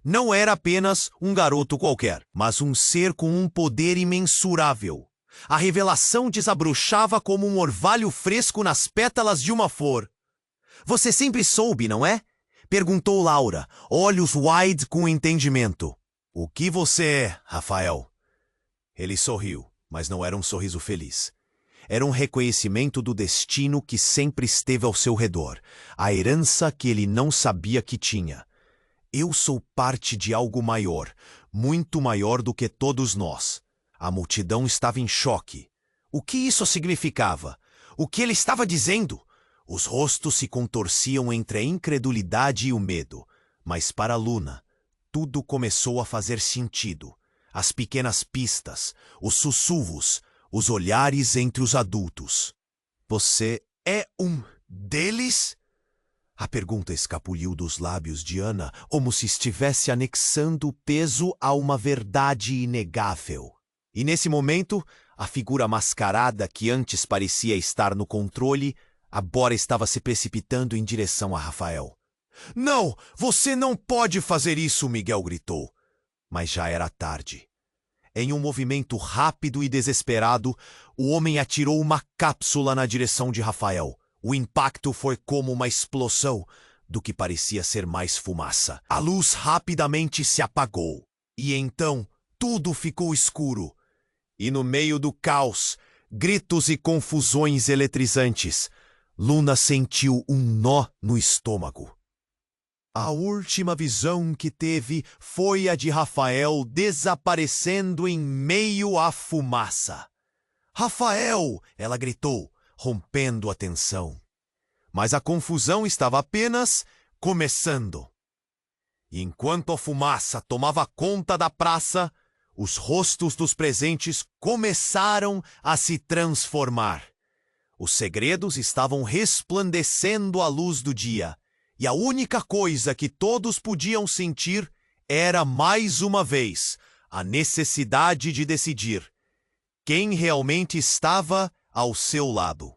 S1: Não era apenas um garoto qualquer, mas um ser com um poder imensurável. A revelação desabrochava como um orvalho fresco nas pétalas de uma flor. Você sempre soube, não é? Perguntou Laura, olhos wide com entendimento. O que você é, Rafael? Ele sorriu, mas não era um sorriso feliz. Era um reconhecimento do destino que sempre esteve ao seu redor, a herança que ele não sabia que tinha. Eu sou parte de algo maior, muito maior do que todos nós. A multidão estava em choque. O que isso significava? O que ele estava dizendo? Os rostos se contorciam entre a incredulidade e o medo. Mas para Luna, tudo começou a fazer sentido. As pequenas pistas, os sussurros, os olhares entre os adultos. Você é um deles? A pergunta escapuliu dos lábios de Ana, como se estivesse anexando peso a uma verdade inegável. E nesse momento, a figura mascarada que antes parecia estar no controle, agora estava se precipitando em direção a Rafael. Não, você não pode fazer isso, Miguel gritou. Mas já era tarde. Em um movimento rápido e desesperado, o homem atirou uma cápsula na direção de Rafael. O impacto foi como uma explosão do que parecia ser mais fumaça. A luz rapidamente se apagou. E então tudo ficou escuro. E no meio do caos, gritos e confusões eletrizantes, Luna sentiu um nó no estômago. A última visão que teve foi a de Rafael desaparecendo em meio à fumaça. Rafael! Ela gritou, rompendo a tensão. Mas a confusão estava apenas começando. E enquanto a fumaça tomava conta da praça, os rostos dos presentes começaram a se transformar. Os segredos estavam resplandecendo à luz do dia, e a única coisa que todos podiam sentir era, mais uma vez, a necessidade de decidir quem realmente estava ao seu lado.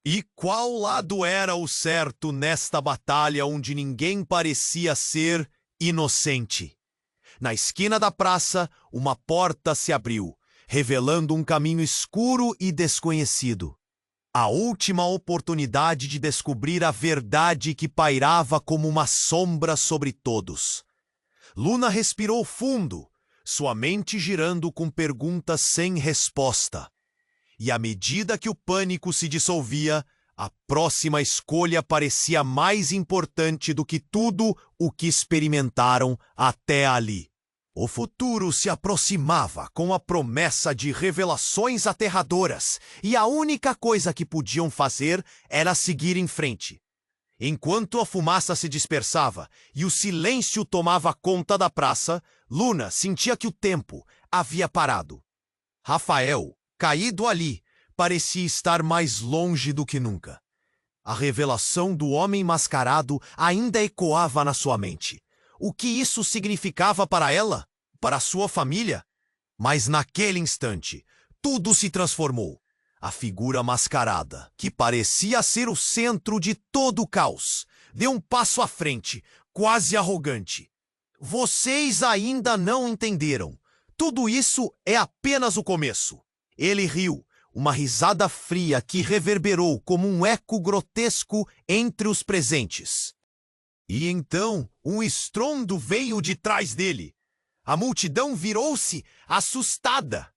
S1: E qual lado era o certo nesta batalha onde ninguém parecia ser inocente? Na esquina da praça, uma porta se abriu, revelando um caminho escuro e desconhecido. A última oportunidade de descobrir a verdade que pairava como uma sombra sobre todos. Luna respirou fundo, sua mente girando com perguntas sem resposta. E à medida que o pânico se dissolvia, a próxima escolha parecia mais importante do que tudo o que experimentaram até ali. O futuro se aproximava com a promessa de revelações aterradoras, e a única coisa que podiam fazer era seguir em frente. Enquanto a fumaça se dispersava e o silêncio tomava conta da praça, Luna sentia que o tempo havia parado. Rafael, caído ali, parecia estar mais longe do que nunca. A revelação do homem mascarado ainda ecoava na sua mente. O que isso significava para ela? Para sua família? Mas naquele instante, tudo se transformou. A figura mascarada, que parecia ser o centro de todo o caos, deu um passo à frente, quase arrogante. Vocês ainda não entenderam. Tudo isso é apenas o começo. Ele riu, uma risada fria que reverberou como um eco grotesco entre os presentes. E então, um estrondo veio de trás dele. A multidão virou-se, assustada.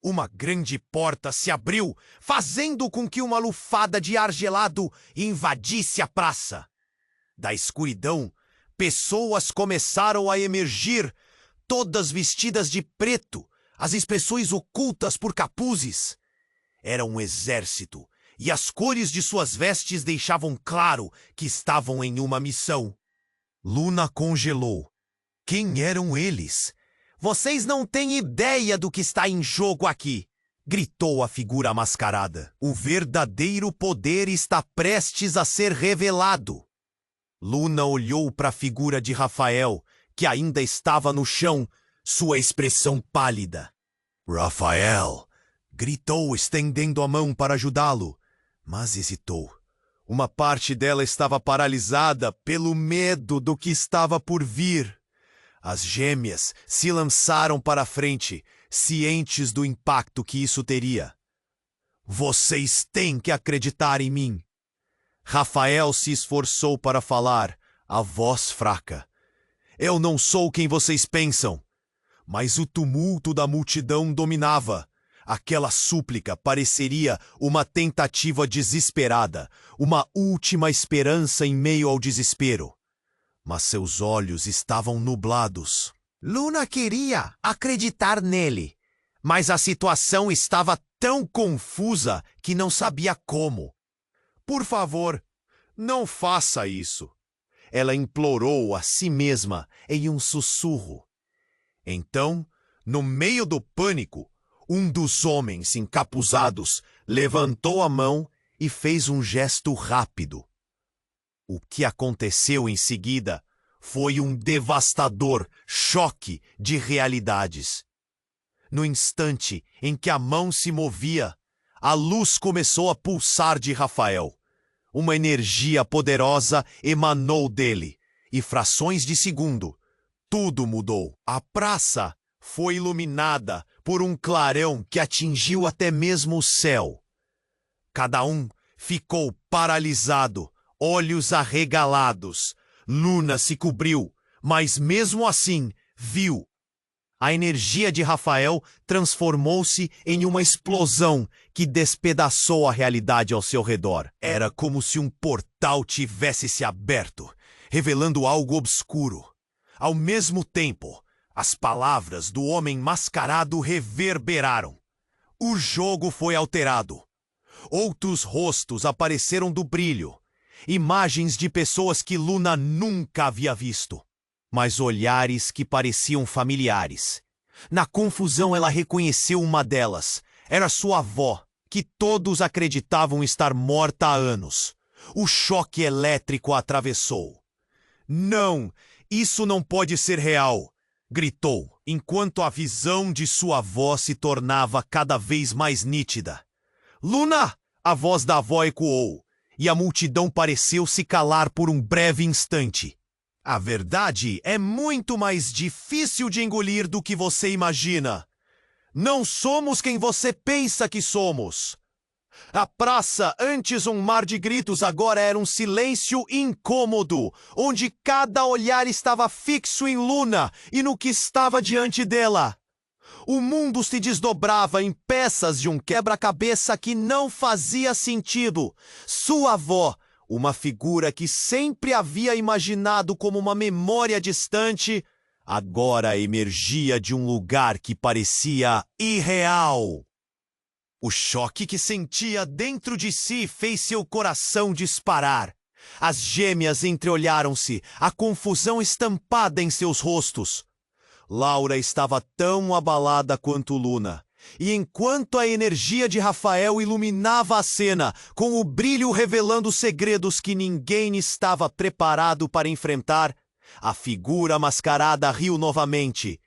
S1: Uma grande porta se abriu, fazendo com que uma lufada de ar gelado invadisse a praça. Da escuridão, pessoas começaram a emergir, todas vestidas de preto, as expressões ocultas por capuzes. Era um exército, e as cores de suas vestes deixavam claro que estavam em uma missão. Luna congelou. Quem eram eles? Vocês não têm ideia do que está em jogo aqui, gritou a figura mascarada. O verdadeiro poder está prestes a ser revelado. Luna olhou para a figura de Rafael, que ainda estava no chão, sua expressão pálida. Rafael! Gritou, estendendo a mão para ajudá-lo, mas hesitou. Uma parte dela estava paralisada pelo medo do que estava por vir. As gêmeas se lançaram para a frente, cientes do impacto que isso teria. Vocês têm que acreditar em mim. Rafael se esforçou para falar, a voz fraca. Eu não sou quem vocês pensam. Mas o tumulto da multidão dominava. Aquela súplica pareceria uma tentativa desesperada, uma última esperança em meio ao desespero. Mas seus olhos estavam nublados. Luna queria acreditar nele, mas a situação estava tão confusa que não sabia como. Por favor, não faça isso. Ela implorou a si mesma em um sussurro. Então, no meio do pânico, um dos homens encapuzados levantou a mão e fez um gesto rápido. O que aconteceu em seguida foi um devastador choque de realidades. No instante em que a mão se movia, a luz começou a pulsar de Rafael. Uma energia poderosa emanou dele, e frações de segundo, tudo mudou. A praça foi iluminada por um clarão que atingiu até mesmo o céu. Cada um ficou paralisado, olhos arregalados. Luna se cobriu, mas mesmo assim viu. A energia de Rafael transformou-se em uma explosão que despedaçou a realidade ao seu redor. Era como se um portal tivesse se aberto, revelando algo obscuro. Ao mesmo tempo, as palavras do homem mascarado reverberaram. O jogo foi alterado. Outros rostos apareceram do brilho. Imagens de pessoas que Luna nunca havia visto. Mas olhares que pareciam familiares. Na confusão, ela reconheceu uma delas. Era sua avó, que todos acreditavam estar morta há anos. O choque elétrico a atravessou. Não, isso não pode ser real, gritou, enquanto a visão de sua avó se tornava cada vez mais nítida. Luna! A voz da avó ecoou, e a multidão pareceu se calar por um breve instante. A verdade é muito mais difícil de engolir do que você imagina. Não somos quem você pensa que somos. A praça, antes um mar de gritos, agora era um silêncio incômodo, onde cada olhar estava fixo em Luna e no que estava diante dela. O mundo se desdobrava em peças de um quebra-cabeça que não fazia sentido. Sua avó, uma figura que sempre havia imaginado como uma memória distante, agora emergia de um lugar que parecia irreal. O choque que sentia dentro de si fez seu coração disparar. As gêmeas entreolharam-se, a confusão estampada em seus rostos. Laura estava tão abalada quanto Luna, e enquanto a energia de Rafael iluminava a cena, com o brilho revelando segredos que ninguém estava preparado para enfrentar, a figura mascarada riu novamente.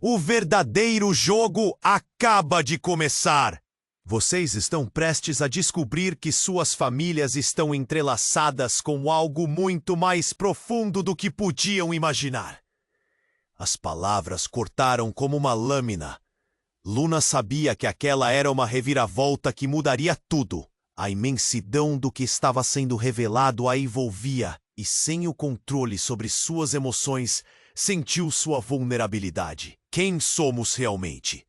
S1: O verdadeiro jogo acaba de começar! Vocês estão prestes a descobrir que suas famílias estão entrelaçadas com algo muito mais profundo do que podiam imaginar. As palavras cortaram como uma lâmina. Luna sabia que aquela era uma reviravolta que mudaria tudo. A imensidão do que estava sendo revelado a envolvia, e sem o controle sobre suas emoções, sentiu sua vulnerabilidade. Quem somos realmente?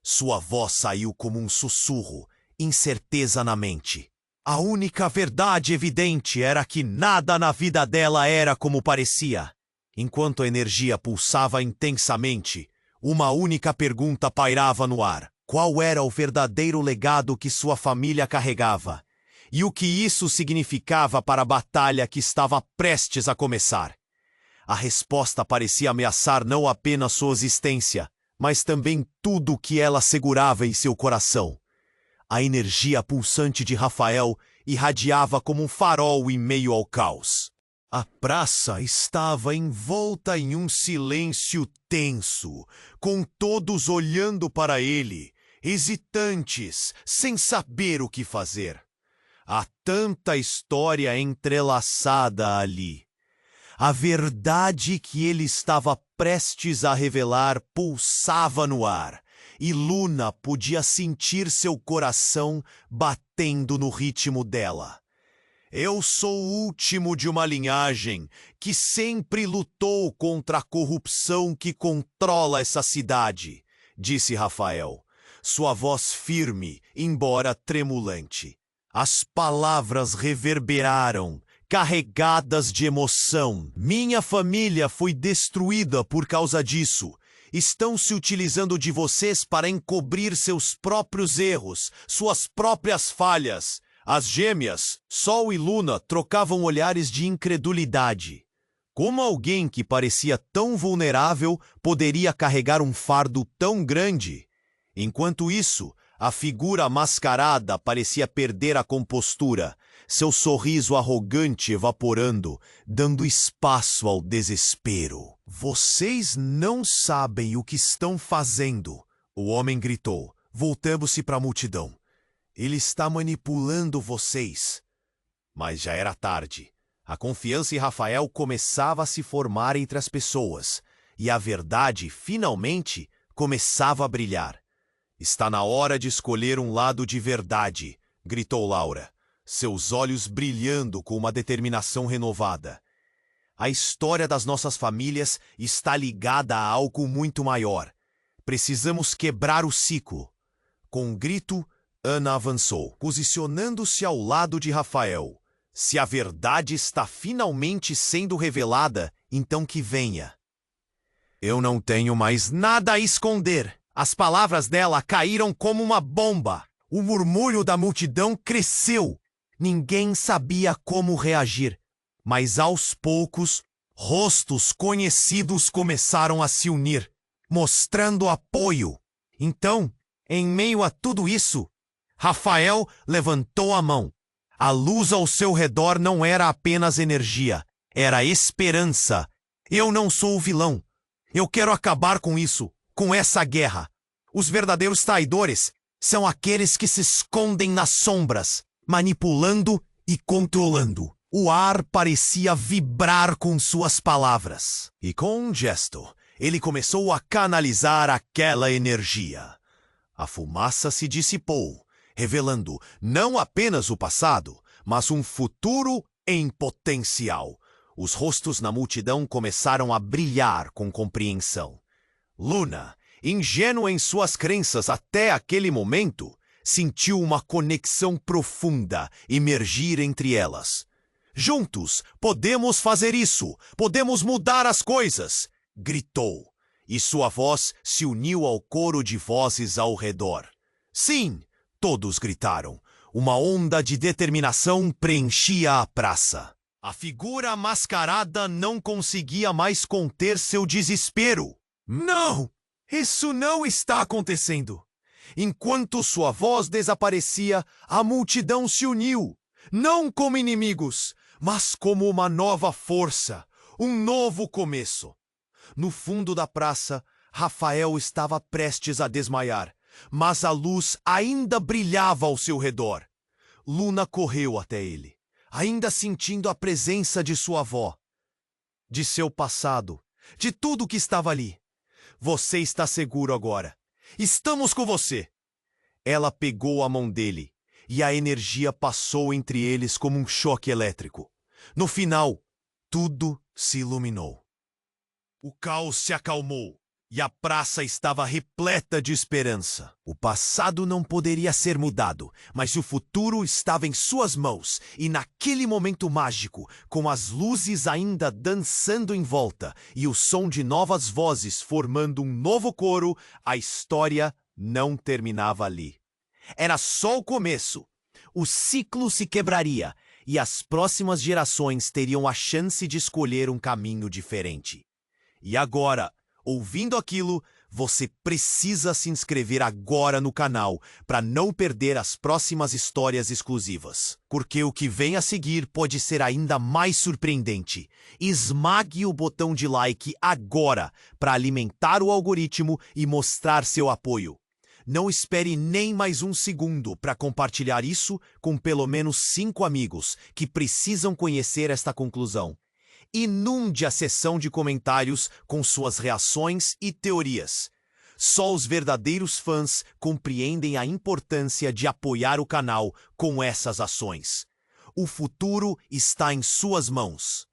S1: Sua voz saiu como um sussurro, incerteza na mente. A única verdade evidente era que nada na vida dela era como parecia. Enquanto a energia pulsava intensamente, uma única pergunta pairava no ar. Qual era o verdadeiro legado que sua família carregava? E o que isso significava para a batalha que estava prestes a começar? A resposta parecia ameaçar não apenas sua existência, mas também tudo o que ela segurava em seu coração. A energia pulsante de Rafael irradiava como um farol em meio ao caos. A praça estava envolta em um silêncio tenso, com todos olhando para ele, hesitantes, sem saber o que fazer. Há tanta história entrelaçada ali. A verdade que ele estava prestes a revelar pulsava no ar, e Luna podia sentir seu coração batendo no ritmo dela. Eu sou o último de uma linhagem que sempre lutou contra a corrupção que controla essa cidade, disse Rafael, sua voz firme, embora tremulante. As palavras reverberaram, carregadas de emoção. Minha família foi destruída por causa disso. Estão se utilizando de vocês para encobrir seus próprios erros, suas próprias falhas. As gêmeas, Sol e Luna, trocavam olhares de incredulidade. Como alguém que parecia tão vulnerável poderia carregar um fardo tão grande? Enquanto isso, a figura mascarada parecia perder a compostura, seu sorriso arrogante evaporando, dando espaço ao desespero. Vocês não sabem o que estão fazendo, o homem gritou, voltando-se para a multidão. Ele está manipulando vocês. Mas já era tarde. A confiança em Rafael começava a se formar entre as pessoas, e a verdade, finalmente, começava a brilhar. Está na hora de escolher um lado de verdade, gritou Laura, seus olhos brilhando com uma determinação renovada. A história das nossas famílias está ligada a algo muito maior. Precisamos quebrar o ciclo. Com um grito, Ana avançou, posicionando-se ao lado de Rafael. Se a verdade está finalmente sendo revelada, então que venha. Eu não tenho mais nada a esconder. As palavras dela caíram como uma bomba. O murmúrio da multidão cresceu. Ninguém sabia como reagir. Mas aos poucos, rostos conhecidos começaram a se unir, mostrando apoio. Então, em meio a tudo isso, Rafael levantou a mão. A luz ao seu redor não era apenas energia, era esperança. Eu não sou o vilão. Eu quero acabar com isso, com essa guerra. Os verdadeiros traidores são aqueles que se escondem nas sombras, manipulando e controlando. O ar parecia vibrar com suas palavras. E com um gesto, ele começou a canalizar aquela energia. A fumaça se dissipou, revelando não apenas o passado, mas um futuro em potencial. Os rostos na multidão começaram a brilhar com compreensão. Luna, Ingênuo em suas crenças até aquele momento, sentiu uma conexão profunda emergir entre elas. Juntos, podemos fazer isso! Podemos mudar as coisas! Gritou, e sua voz se uniu ao coro de vozes ao redor. Sim! Todos gritaram. Uma onda de determinação preenchia a praça. A figura mascarada não conseguia mais conter seu desespero. Não! Isso não está acontecendo! Enquanto sua voz desaparecia, a multidão se uniu, não como inimigos, mas como uma nova força, um novo começo. No fundo da praça, Rafael estava prestes a desmaiar, mas a luz ainda brilhava ao seu redor. Luna correu até ele, ainda sentindo a presença de sua avó, de seu passado, de tudo que estava ali. Você está seguro agora. Estamos com você. Ela pegou a mão dele, e a energia passou entre eles como um choque elétrico. No final, tudo se iluminou. O caos se acalmou, e a praça estava repleta de esperança. O passado não poderia ser mudado, mas o futuro estava em suas mãos, e naquele momento mágico, com as luzes ainda dançando em volta e o som de novas vozes formando um novo coro, a história não terminava ali. Era só o começo. O ciclo se quebraria, e as próximas gerações teriam a chance de escolher um caminho diferente. E agora, ouvindo aquilo, você precisa se inscrever agora no canal para não perder as próximas histórias exclusivas. Porque o que vem a seguir pode ser ainda mais surpreendente. Esmague o botão de like agora para alimentar o algoritmo e mostrar seu apoio. Não espere nem mais um segundo para compartilhar isso com pelo menos 5 amigos que precisam conhecer esta conclusão. Inunde a seção de comentários com suas reações e teorias. Só os verdadeiros fãs compreendem a importância de apoiar o canal com essas ações. O futuro está em suas mãos.